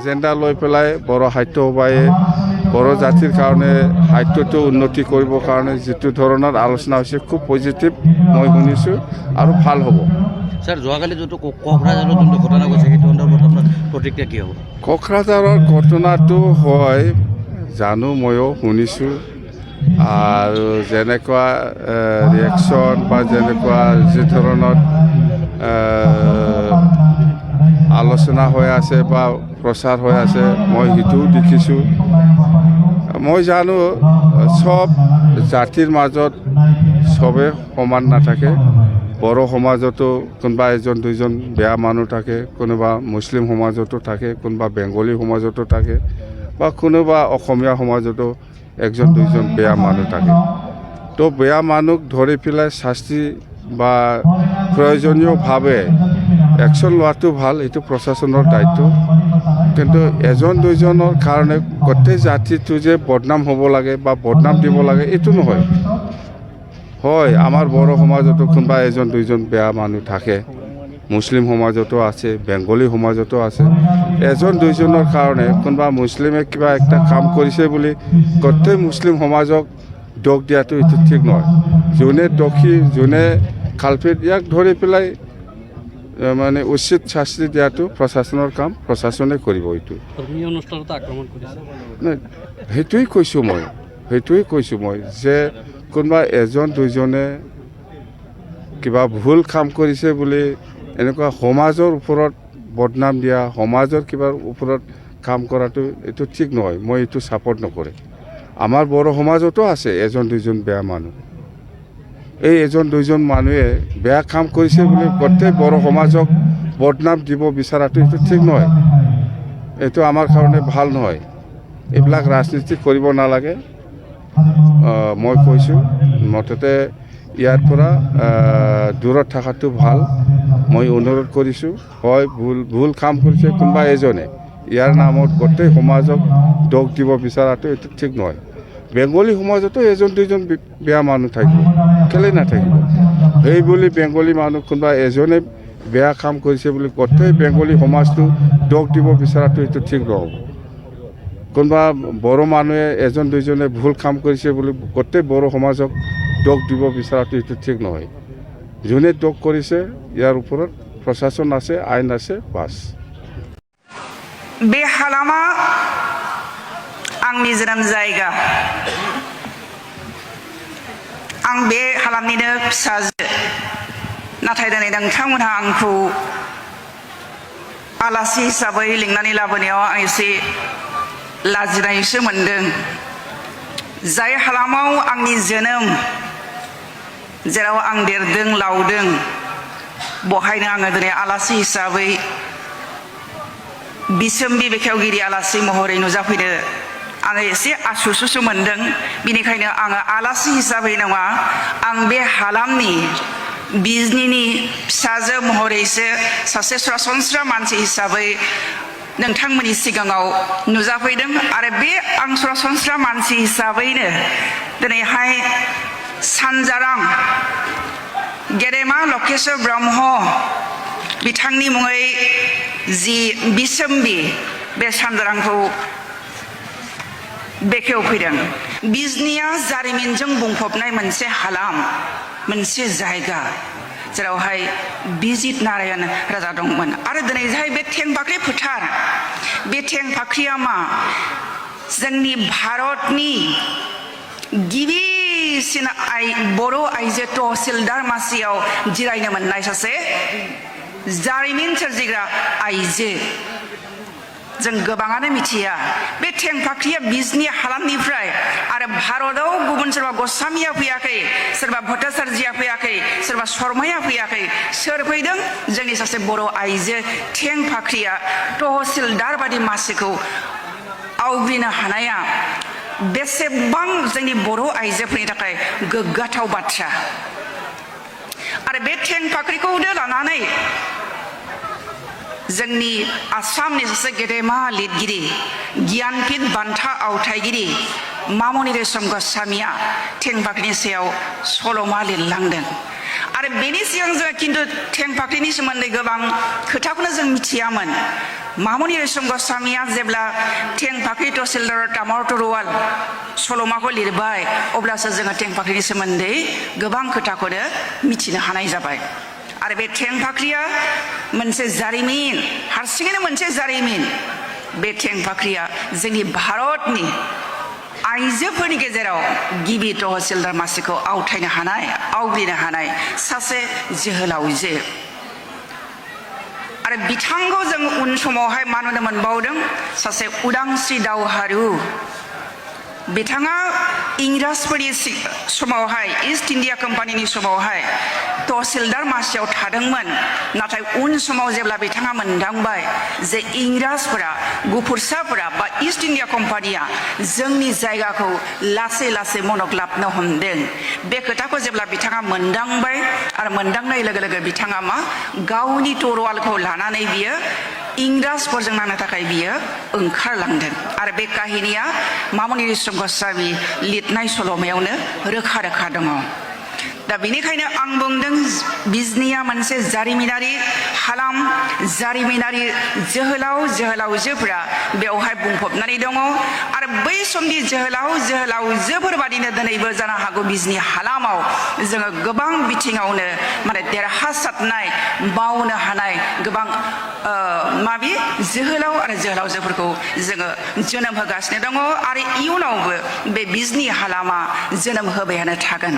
Agenda লৈ পেলাই বড়ো সাহিত্য সভায়ে বড়ো জাতিৰ কাৰণে সাহিত্যটো উন্নতি কৰিবৰ কাৰণে যিটো ধৰণৰ আলোচনা হৈছে খুব পজিটিভ মই শুনিছোঁ আৰু ভাল হ'ব। স্যার যোৱাকালি যোনটো কোকৰাঝাৰৰ যোনটো ঘটনা গৈছে সেইটো সন্দৰ্ভত আপোনাৰ প্ৰতিক্ৰিয়া কি হ'ব? কোকৰাঝাৰৰ ঘটনাটো হয় জানো, ময়ো শুনিছোঁ। আৰু যেনেকুৱা ৰিয়েকশ্যন বা যেনেকুৱা যি ধৰণৰ আলোচনা হৈ আছে বা প্ৰচাৰ হৈ আছে মই সেইটোও দেখিছোঁ। মই জানো চব জাতিৰ মাজত চবে সমান নাথাকে। বড়ো সমাজতো কোনোবা এজন দুইজন বেয়া মানুহ থাকে, কোনোবা মুছলিম সমাজতো থাকে, কোনোবা বেংগলী সমাজতো থাকে বা কোনোবা অসমীয়া সমাজতো একজন দুইজন বেয়া মানুহ থাকে। তো বেয়া মানুহ ধৰি পেলাই শাস্তি বা প্ৰয়োজনীয়ভাৱে একশ্যন লোৱাটো ভাল, এইটো প্ৰশাসনৰ দায়িত্ব। কিন্তু এজন দুইজনৰ কাৰণে গোটেই জাতিটো যে বদনাম হ'ব লাগে বা বদনাম দিব লাগে এইটো নহয়। হয়, আমাৰ বড়ো সমাজতো কোনোবা এজন দুইজন বেয়া মানুহ থাকে, মুছলিম সমাজতো আছে, বেংগলী সমাজতো আছে। এজন দুইজনৰ কাৰণে কোনোবা মুছলিমে কিবা একটা কাম কৰিছে বুলি গোটেই মুছলিম সমাজক দোষ দিয়াটো এইটো ঠিক নহয়। যোনে দোষী, যোনে কালপিত, ইয়াক ধৰি পেলাই মানে উচিত শাস্তি দিয়াটো প্ৰশাসনৰ কাম, প্ৰশাসনে কৰিব। এইটো ধৰ্মীয় অনুষ্ঠানতো আক্ৰমণ কৰিছে। সেইটোৱেই কৈছোঁ মই যে কোনোবা এজন দুইজনে কিবা ভুল কাম কৰিছে বুলি এনেকুৱা সমাজৰ ওপৰত বদনাম দিয়া, সমাজৰ কিবাৰ ওপৰত কাম কৰাটো এইটো ঠিক নহয়। মই এইটো ছাপৰ্ট নকৰে। আমাৰ বড়ো সমাজতো আছে এজন দুইজন বেয়া মানুহ। এই এজন দুইজন মানুহে বেয়া কাম কৰিছে বুলি গোটেই বড়ো সমাজক বদনাম দিব বিচৰাটো এইটো ঠিক নহয়। এইটো আমাৰ কাৰণে ভাল নহয়। এইবিলাক ৰাজনীতি কৰিব নালাগে। মই কৈছোঁ মুঠতে ইয়াৰ পৰা দূৰত থকাটো ভাল। মই অনুৰোধ কৰিছোঁ, হয় ভুল কাম কৰিছে কোনোবা এজনে, ইয়াৰ নামত গোটেই সমাজক দোষ দিব বিচৰাটো এইটো ঠিক নহয়। বেংগলী সমাজতো এজন দুইজন বেয়া মানুহ থাকিব, কেলৈ নাথাকিব? সেই বুলি বেংগলী মানুহ কোনোবা এজনে বেয়া কাম কৰিছে বুলি গোটেই বেংগলী সমাজটো দোষ দিব বিচৰাটো এইটো ঠিক নহ'ব। কোনোবা বড়ো মানুহে এজন দুইজনে ভুল কাম কৰিছে বুলি গোটেই বড়ো সমাজক দোষ দিব বিচৰাটো এইটো ঠিক নহয়। যোনে দোষ কৰিছে ইয়াৰ ওপৰত প্ৰশাসন আছে, আইন আছে, বাছ। बे हालामा आंनि जोनोम जायगा। आं बे हालामनिनो फिसाजो। नाथाय दिनै नोंथांमोनहा आंखौ आलासि हिसाबै लिंनानै लाबोनायाव आं एसे लाजिनायसो मोनदों। जाय हालामाव आंनि जोनोम, जेराव आं देरदों लावदों, बहायनो आङो दिनै आलासि हिसाबै बिसोम्बि बेखेवगिरि आलासि महरै नुजाफैनो आङो एसे आसुसुसो मोनदों। बिनिखायनो आङो आलासि हिसाबै नङा, आं बे हालामनि बिजनिनि फिसाजो महरैसो सासे सरासनस्रा मानसि हिसाबै नोंथांमोननि सिगाङाव नुजाफैदों। आरो बे आं सरासनस्रा मानसि हिसाबैनो दिनैहाय सानजारां गेदेमा लकेश्वर ब्रह्म बिथांनि मुङै जि बिसोम्बि, बे सानजारांखौ बेखेवफैदों। बिजनिया जारिमिनजों बुंफबनाय मोनसे हालाम, मोनसे जायगा, जेरावहाय बिजित नारायण राजा दंमोन। आरो दिनै जाय बे थेंफाख्रि फोथार, बे थेंफाख्रिया मा? जोंनि भारतनि गिबिसिन बर' आइजो तहसिलदार मासियाव जिरायनो मोननाय सासे जारिमिन सोरजिग्रा आइजो। जों गोबाङानो मिथिया बे थेंफाख्रिया बिजनि हालामनिफ्राय आरो भारताव गुबुन सोरबा गस्वामिया फैयाखै, सोरबा भट्टाचार्यया फैयाखै, सोरबा शर्माया फैयाखै। सोर फैदों? जोंनि सासे बर' आइजो थेंफाख्रिया तहसिलदार बादि मासिखौ आवग्रिनो हानाया बेसेबां जोंनि बर' आइजोफोरनि थाखाय गोग्गाथाव बाथ्रा। आरो बे थेंफाख्रिखौनो लानानै जोंनि आसामनि सासे गेदेमा लिरगिरि, गियानपीठ बान्था आवथायगिरि मामनि रेशम गस्वामिया थेंफाख्रिनि सायाव सल'मा लिरलांदों। आरो बेनि सिगां जों खिन्थु थेंफाख्रिनि सोमोन्दै गोबां खोथाखौनो जों मिथियामोन मामुनि रेशम गस्वामीया जेब्ला थेंफाख्रि तहसिलदार तामर तरुवाल सल'माखौ लिरबाय अब्लासो जोङो थेंफाख्रिनि सोमोन्दै गोबां खोथाखौनो मिथिनो हानाय जाबाय आरो बे थेंफाख्रिया मोनसे जारिमिन हारसिङैनो मोनसे जारिमिन बे थेंफाख्रिया जोंनि भारतनि आइजोफोरनि गेजेराव गिबि तहसिलदार मासिखौ आवथायनो हानाय आवग्रिनो हानाय सासे जोहोलावजो आरो बिथांखौ जों उन समावहाय मा नुनो मोनबावदों सासे उदांस्रि दावहारु बिथाङा इंराजफोरनि समावहाय इस्ट इन्डिया कम्पानिनि समावहाय तहसिलदार मासियाव थादोंमोन नाथाय उन समाव जेब्ला बिथाङा मोनदांबाय जे इंराजफोरा गुफुरसाफोरा बा इस्ट इन्डिया कम्पानिया जोंनि जायगाखौ लासै लासै मनग्लाबनो हमदों बे खोथाखौ जेब्ला बिथाङा मोनदांबाय आरो मोनदांनाय लोगो लोगो बिथाङा मा गावनि तरुवालखौ लानानै बियो इंराजफोरजों नांनो थाखाय बियो ओंखारलांदों आरो बे काहिनिया मामुनि रेशम गस्वामी लिरनाय सल'मायावनो रोखा रोखा दङ दा बेनिखायनो आं बुंदों बिजनिया मोनसे जारिमिनारि हालाम जारिमिनारि जोहोलाव जोहोलावजोफोरा बेवहाय बुंफबनानै दङ आरो बै समनि जोहोलाव जोहोलावजोफोर बादिनो दिनैबो जानो हागौ बिजनि हालामाव जोङो गोबां बिथिङावनो माने देरहासारनाय मावनो हानाय गोबां माबि जोहोलाव आरो जोहोलावजोफोरखौ जोङो जोनोम होगासिनो दङ आरो इयुनावबो बे बिजनि हालामा जोनोम होबायानो थागोन